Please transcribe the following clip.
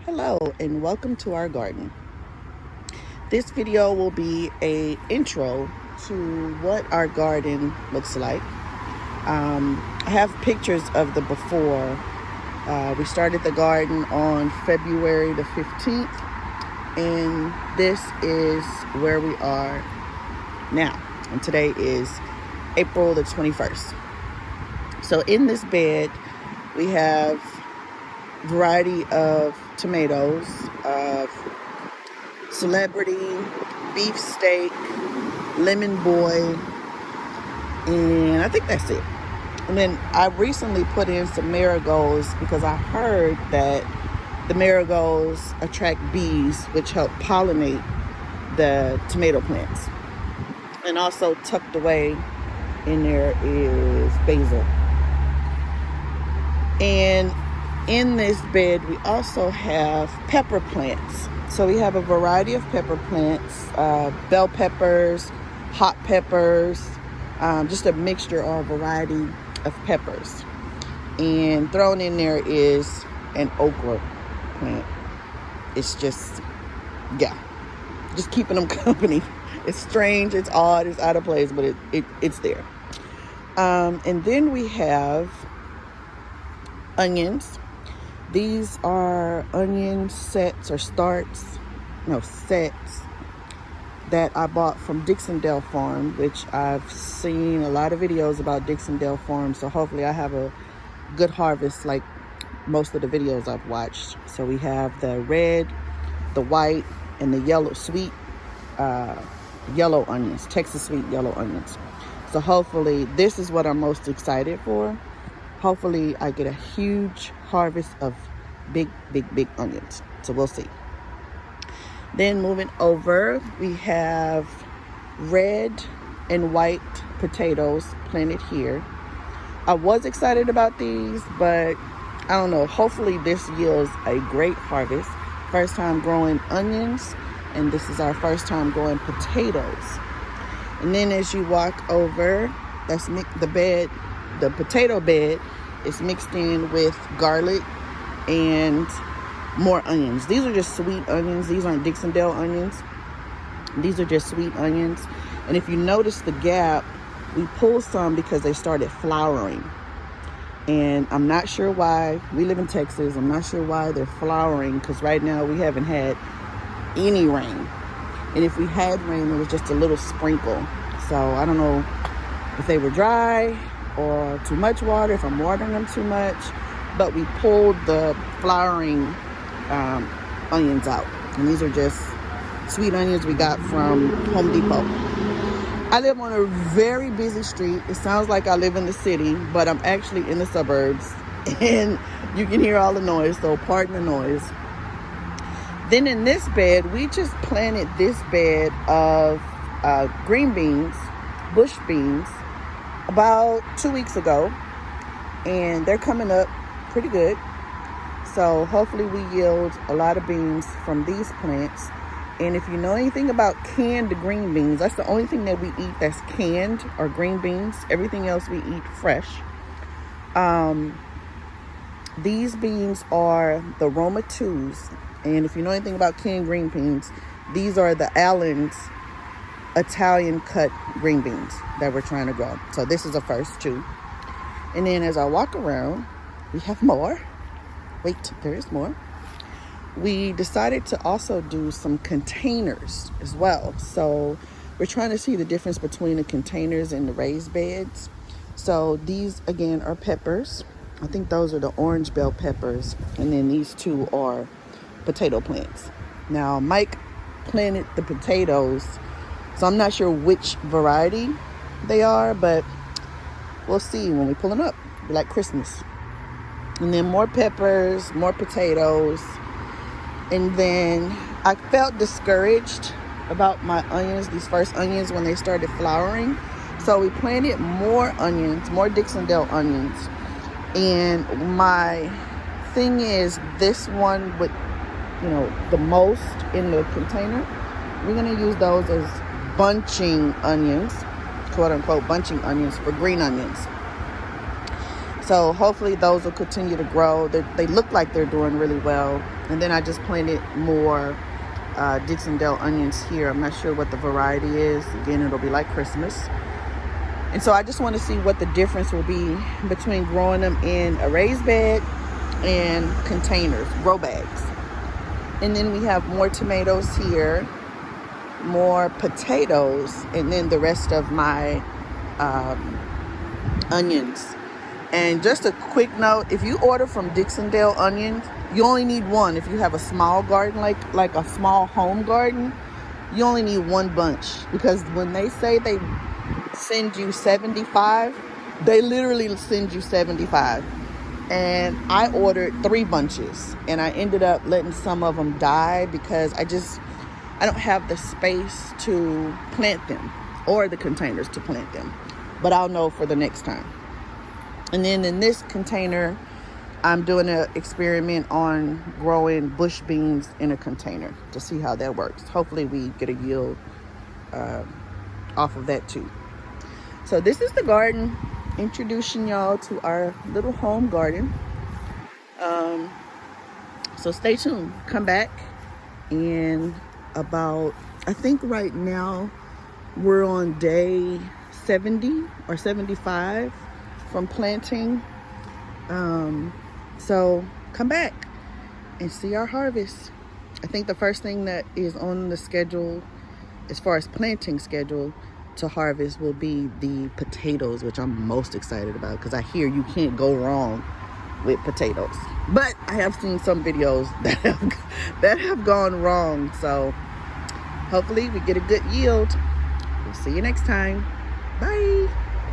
Hello and welcome to our garden. This video will be an intro to what our garden looks like. I have pictures of the before. We started the garden on February the 15th, and this is where we are now. And today is April the 21st. So in this bed, we have a variety of tomatoes, Celebrity, Beefsteak, Lemon Boy, and I think that's it. And then I recently put in some marigolds because I heard that the marigolds attract bees, which help pollinate the tomato plants. And also tucked away in there is basil. And in this bed, we also have pepper plants. So we have a variety of pepper plants, bell peppers, hot peppers, just a mixture or a variety of peppers. And thrown in there is an okra plant. It's just keeping them company. It's strange, it's odd, it's out of place, but it's there. And then we have onions. These are onion sets that I bought from Dixondale Farm, which I've seen a lot of videos about Dixondale Farm. So hopefully I have a good harvest like most of the videos I've watched. So we have the red, the white, and the yellow, sweet yellow onions, Texas sweet yellow onions. So hopefully this is what I'm most excited for. Hopefully I get a huge harvest of big onions. So we'll see. Then moving over, we have red and white potatoes planted here. I was excited about these, but I don't know. Hopefully this yields a great harvest. First time growing onions, and this is our first time growing potatoes. And then as you walk over, that's the potato bed is mixed in with garlic and more onions. These are just sweet onions. These aren't Dixondale onions. These are just sweet onions. And if you notice the gap, we pulled some because they started flowering. And I'm not sure why. We live in Texas. I'm not sure why they're flowering, because right now we haven't had any rain. And if we had rain, it was just a little sprinkle. So I don't know if they were dry or too much water, if I'm watering them too much. But we pulled the flowering onions out. And these are just sweet onions we got from Home Depot. I live on a very busy street. It sounds like I live in the city, but I'm actually in the suburbs. And you can hear all the noise, so pardon the noise. Then in this bed, we just planted this bed of green beans, bush beans, about 2 weeks ago. And they're coming up pretty good. So hopefully we yield a lot of beans from these plants. And if you know anything about canned green beans, that's the only thing that we eat that's canned, or green beans. Everything else we eat fresh. These beans are the Roma 2s. And if you know anything about canned green beans, these are the Allen's Italian cut green beans that we're trying to grow. So this is the first two. And then as I walk around, we have more. Wait, there is more. We decided to also do some containers as well. So we're trying to see the difference between the containers and the raised beds. So these again are peppers. I think those are the orange bell peppers. And then these two are potato plants. Now Mike planted the potatoes, so I'm not sure which variety they are, but we'll see when we pull them up. It'll be like Christmas. And then more peppers, more potatoes. And then I felt discouraged about my onions, these first onions, when they started flowering. So we planted more onions, more Dixondale onions. And my thing is, this one with, the most in the container, we're going to use those as bunching onions, quote unquote bunching onions, for green onions. So hopefully those will continue to grow. They look like they're doing really well. And then I just planted more Dixondale onions here. I'm not sure what the variety is. Again, it'll be like Christmas. And so I just want to see what the difference will be between growing them in a raised bed and containers, grow bags. And then we have more tomatoes here, more potatoes, and then the rest of my onions. And just a quick note, if you order from Dixondale onions, you only need one. If you have a small garden, like a small home garden, you only need one bunch, because when they say they send you 75, they literally send you 75. And I ordered 3 bunches, and I ended up letting some of them die because I don't have the space to plant them, or the containers to plant them. But I'll know for the next time. And then in this container, I'm doing an experiment on growing bush beans in a container to see how that works. Hopefully we get a yield off of that too. So this is the garden, introducing y'all to our little home garden. So stay tuned. Come back in about, I think right now we're on day 70 or 75 from planting. So come back and see our harvest. I think the first thing that is on the schedule, as far as planting schedule to harvest, will be the potatoes, which I'm most excited about because I hear you can't go wrong with potatoes. But I have seen some videos that have gone wrong. So hopefully we get a good yield. We'll see you next time. Bye.